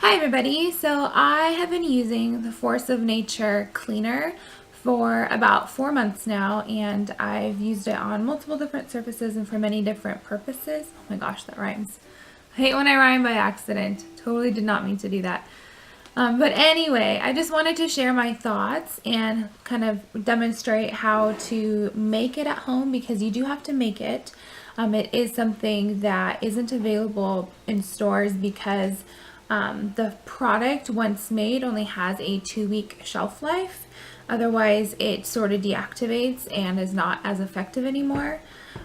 Hi everybody, so I have been using the Force of Nature cleaner for about 4 months now, and I've used it on multiple different surfaces and for many different purposes. Oh my gosh, that rhymes. I hate when I rhyme by accident. Totally did not mean to do that. But anyway, I just wanted to share my thoughts and kind of demonstrate how to make it at home, because you do have to make it. It is something that isn't available in stores because the product, once made, only has a 2-week shelf life. Otherwise, it sort of deactivates and is not as effective anymore.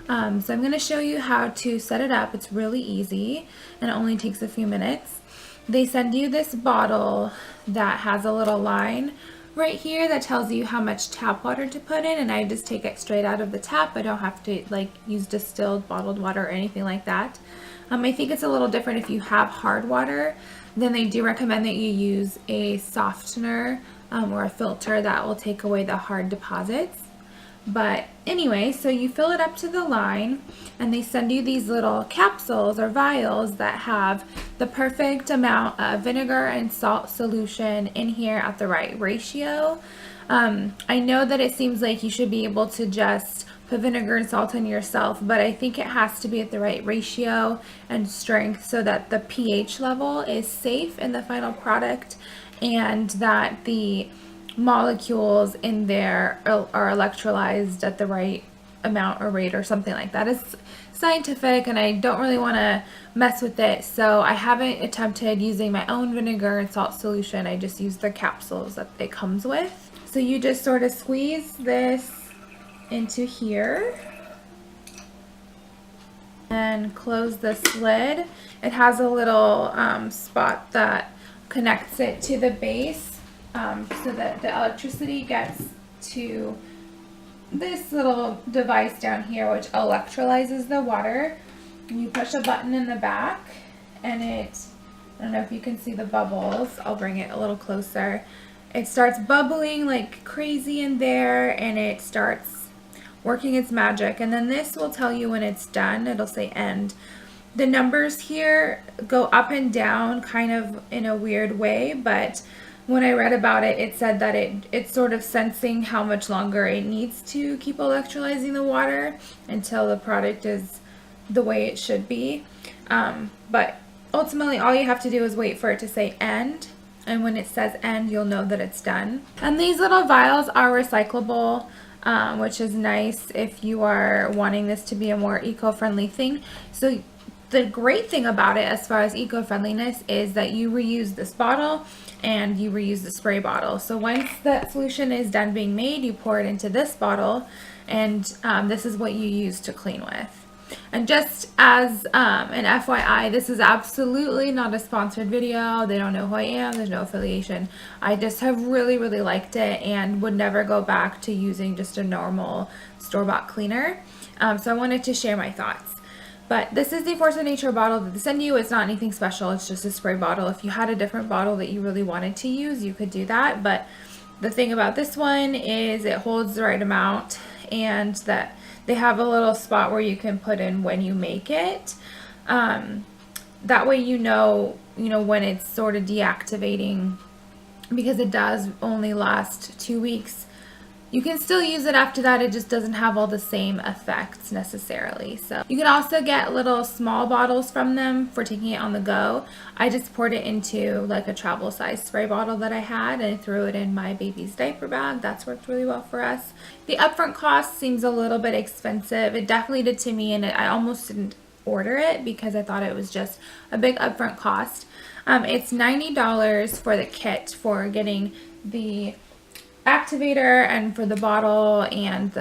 So I'm going to show you how to set it up. It's really easy and it only takes a few minutes. They send you this bottle that has a little line right here that tells you how much tap water to put in, and I just take it straight out of the tap. I don't have to use distilled bottled water or anything like that. I think it's a little different if you have hard water. Then they do recommend that you use a softener or a filter that will take away the hard deposits. But anyway, so you fill it up to the line, and they send you these little capsules or vials that have the perfect amount of vinegar and salt solution in here at the right ratio. I know that it seems like you should be able to just put vinegar and salt in yourself, but I think it has to be at the right ratio and strength so that the pH level is safe in the final product and that the molecules in there are electrolyzed at the right amount or rate or something like that. It's scientific and I don't really want to mess with it, so I haven't attempted using my own vinegar and salt solution. I just use the capsules that it comes with. So you just sort of squeeze this into here and close this lid. It has a little spot that connects it to the base so that the electricity gets to this little device down here, which electrolyzes the water. And you push a button in the back and I don't know if you can see the bubbles. I'll bring it a little closer. It starts bubbling like crazy in there and it starts working its magic, and then this will tell you when it's done. It'll say end. The numbers here go up and down kind of in a weird way, but when I read about it, it said that it's sort of sensing how much longer it needs to keep electrolyzing the water until the product is the way it should be. But ultimately, all you have to do is wait for it to say end, and when it says end, you'll know that it's done. And these little vials are recyclable, which is nice if you are wanting this to be a more eco-friendly thing. So the great thing about it as far as eco-friendliness is that you reuse this bottle and you reuse the spray bottle. So once that solution is done being made, you pour it into this bottle, and this is what you use to clean with. And just as an FYI, this is absolutely not a sponsored video. They don't know who I am. There's no affiliation. I just have really, really liked it and would never go back to using just a normal store-bought cleaner. So I wanted to share my thoughts. But this is the Force of Nature bottle that they send you. It's not anything special. It's just a spray bottle. If you had a different bottle that you really wanted to use, you could do that. But the thing about this one is it holds the right amount, and that they have a little spot where you can put in when you make it. That way you know when it's sort of deactivating, because it does only last 2 weeks. You can still use it after that. It just doesn't have all the same effects necessarily. So you can also get little small bottles from them for taking it on the go. I just poured it into like a travel size spray bottle that I had and threw it in my baby's diaper bag. That's worked really well for us. The upfront cost seems a little bit expensive. It definitely did to me, and I almost didn't order it because I thought it was just a big upfront cost. It's $90 for the kit for getting the activator and for the bottle, and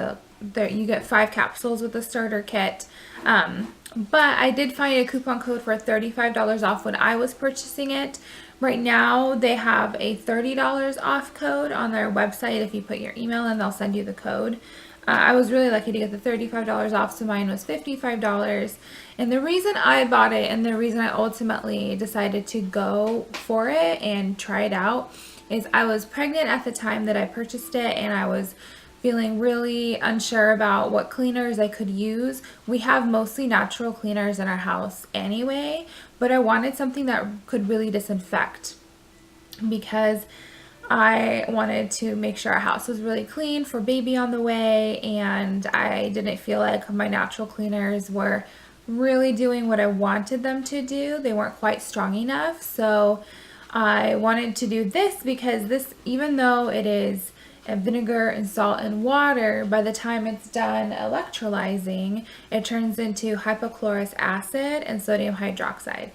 you get 5 capsules with the starter kit. But I did find a coupon code for $35 off when I was purchasing it. Right now they have a $30 off code on their website. If you put your email in, they'll send you the code. I was really lucky to get the $35 off, so mine was $55. And the reason I bought it, and the reason I ultimately decided to go for it and try it out, is I was pregnant at the time that I purchased it, and I was feeling really unsure about what cleaners I could use. We have mostly natural cleaners in our house anyway, but I wanted something that could really disinfect because I wanted to make sure our house was really clean for baby on the way, and I didn't feel like my natural cleaners were really doing what I wanted them to do. They weren't quite strong enough. So I wanted to do this because this, even though it is vinegar and salt and water, by the time it's done electrolyzing, it turns into hypochlorous acid and sodium hydroxide.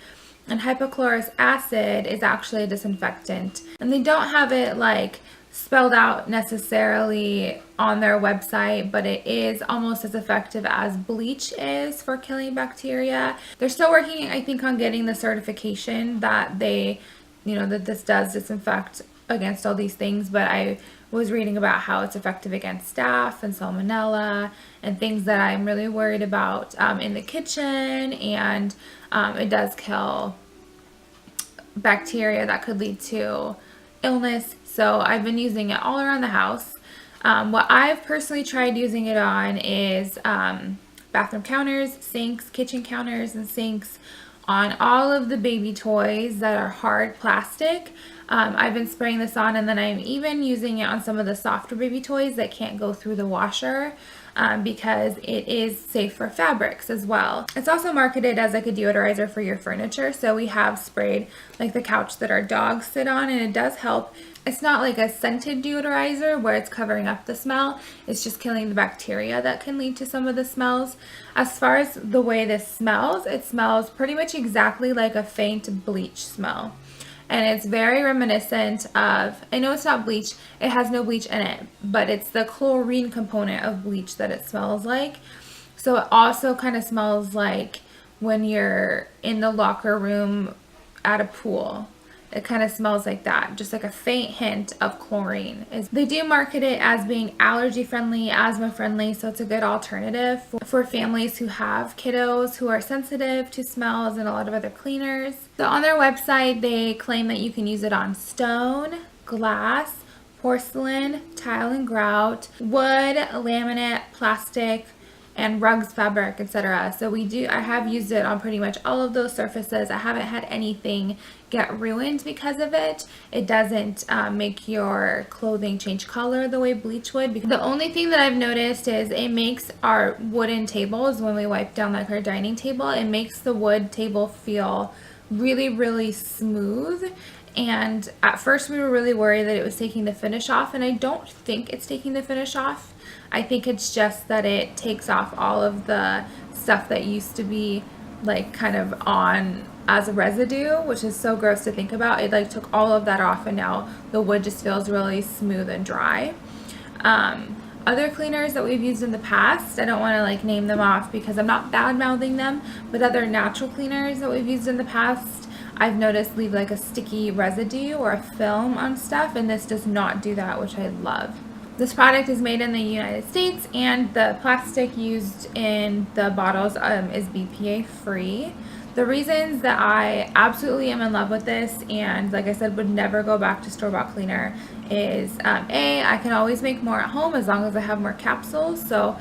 And hypochlorous acid is actually a disinfectant. And they don't have it like spelled out necessarily on their website, but it is almost as effective as bleach is for killing bacteria. They're still working, I think, on getting the certification that they, that this does disinfect against all these things, but I was reading about how it's effective against staph and salmonella and things that I'm really worried about in the kitchen, and it does kill bacteria that could lead to illness. So I've been using it all around the house. What I've personally tried using it on is bathroom counters, sinks, kitchen counters and sinks, on all of the baby toys that are hard plastic. I've been spraying this on, and then I'm even using it on some of the softer baby toys that can't go through the washer because it is safe for fabrics as well. It's also marketed as like a deodorizer for your furniture. So we have sprayed like the couch that our dogs sit on, and it does help. It's not like a scented deodorizer where it's covering up the smell. It's just killing the bacteria that can lead to some of the smells. As far as the way this smells, it smells pretty much exactly like a faint bleach smell. And it's very reminiscent of, I know it's not bleach, it has no bleach in it, but it's the chlorine component of bleach that it smells like. So it also kind of smells like when you're in the locker room at a pool. It kind of smells like that, just like a faint hint of chlorine. They do market it as being allergy friendly, asthma friendly, so it's a good alternative for families who have kiddos who are sensitive to smells and a lot of other cleaners. So on their website, they claim that you can use it on stone, glass, porcelain, tile and grout, wood, laminate, plastic, and rugs, fabric, etc. So I have used it on pretty much all of those surfaces. I haven't had anything get ruined because of it. It doesn't make your clothing change color the way bleach would. The only thing that I've noticed is it makes our wooden tables, when we wipe down like our dining table, it makes the wood table feel really, really smooth. And at first we were really worried that it was taking the finish off, and I don't think it's taking the finish off. I think it's just that it takes off all of the stuff that used to be like kind of on as a residue, which is so gross to think about. It like took all of that off, and now the wood just feels really smooth and dry. Other cleaners that we've used in the past, I don't want to like name them off because I'm not bad mouthing them, but other natural cleaners that we've used in the past, I've noticed leave like a sticky residue or a film on stuff, and this does not do that, which I love. This product is made in the United States, and the plastic used in the bottles is BPA free. The reasons that I absolutely am in love with this, and like I said, would never go back to store-bought cleaner, is A, I can always make more at home as long as I have more capsules. So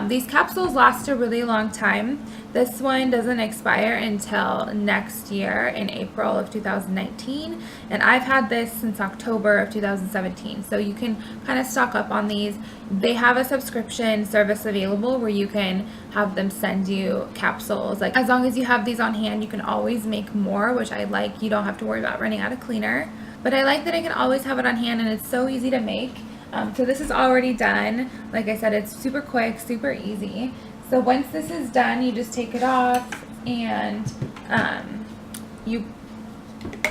these capsules last a really long time. This one doesn't expire until next year in April of 2019, and I've had this since October of 2017. So you can kind of stock up on these. They have a subscription service available where you can have them send you capsules. Like as long as you have these on hand, you can always make more, which I like. You don't have to worry about running out of cleaner. But I like that I can always have it on hand, and it's so easy to make. So this is already done. Like I said, it's super quick, super easy. So once this is done, you just take it off, and you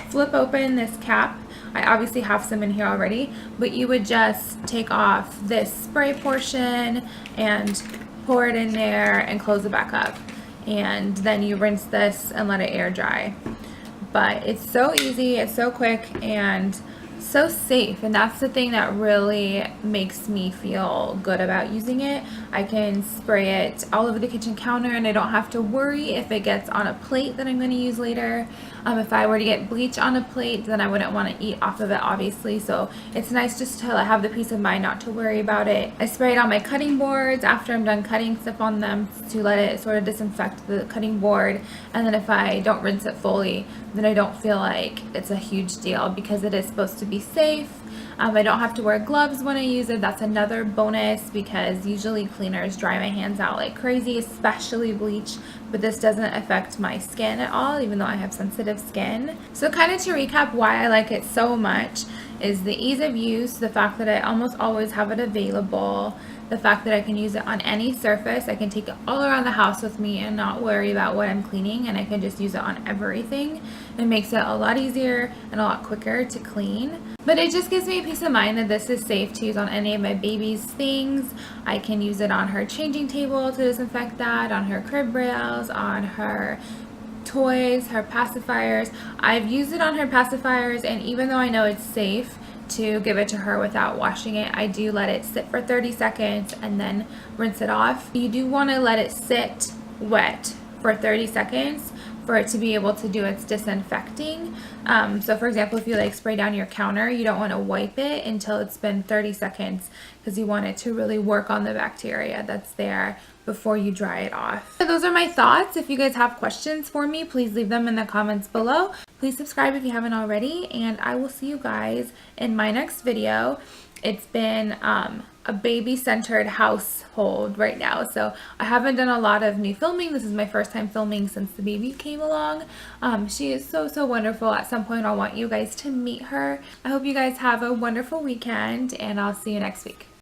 flip open this cap. I obviously have some in here already, but you would just take off this spray portion and pour it in there and close it back up. And then you rinse this and let it air dry. But it's so easy, it's so quick, and so safe, and that's the thing that really makes me feel good about using it. I can spray it all over the kitchen counter, and I don't have to worry if it gets on a plate that I'm going to use later. If I were to get bleach on a plate, then I wouldn't want to eat off of it, obviously. So it's nice just to have the peace of mind not to worry about it. I spray it on my cutting boards after I'm done cutting stuff on them to let it sort of disinfect the cutting board. And then if I don't rinse it fully, then I don't feel like it's a huge deal because it is supposed to be safe. I don't have to wear gloves when I use it. That's another bonus because usually cleaners dry my hands out like crazy, especially bleach, but this doesn't affect my skin at all, even though I have sensitive skin. So kind of to recap why I like it so much is the ease of use, the fact that I almost always have it available, the fact that I can use it on any surface. I can take it all around the house with me and not worry about what I'm cleaning, and I can just use it on everything. It makes it a lot easier and a lot quicker to clean. But it just gives me peace of mind that this is safe to use on any of my baby's things. I can use it on her changing table to disinfect that, on her crib rails, on her toys, her pacifiers. I've used it on her pacifiers, and even though I know it's safe to give it to her without washing it, I do let it sit for 30 seconds and then rinse it off. You do want to let it sit wet for 30 seconds for it to be able to do its disinfecting. So for example, if you like spray down your counter, you don't want to wipe it until it's been 30 seconds because you want it to really work on the bacteria that's there before you dry it off. So those are my thoughts. If you guys have questions for me, please leave them in the comments below. Please subscribe if you haven't already, and I will see you guys in my next video. It's been a baby-centered household right now, so I haven't done a lot of new filming. This is my first time filming since the baby came along. She is so wonderful. At some point I want you guys to meet her. I hope you guys have a wonderful weekend, and I'll see you next week.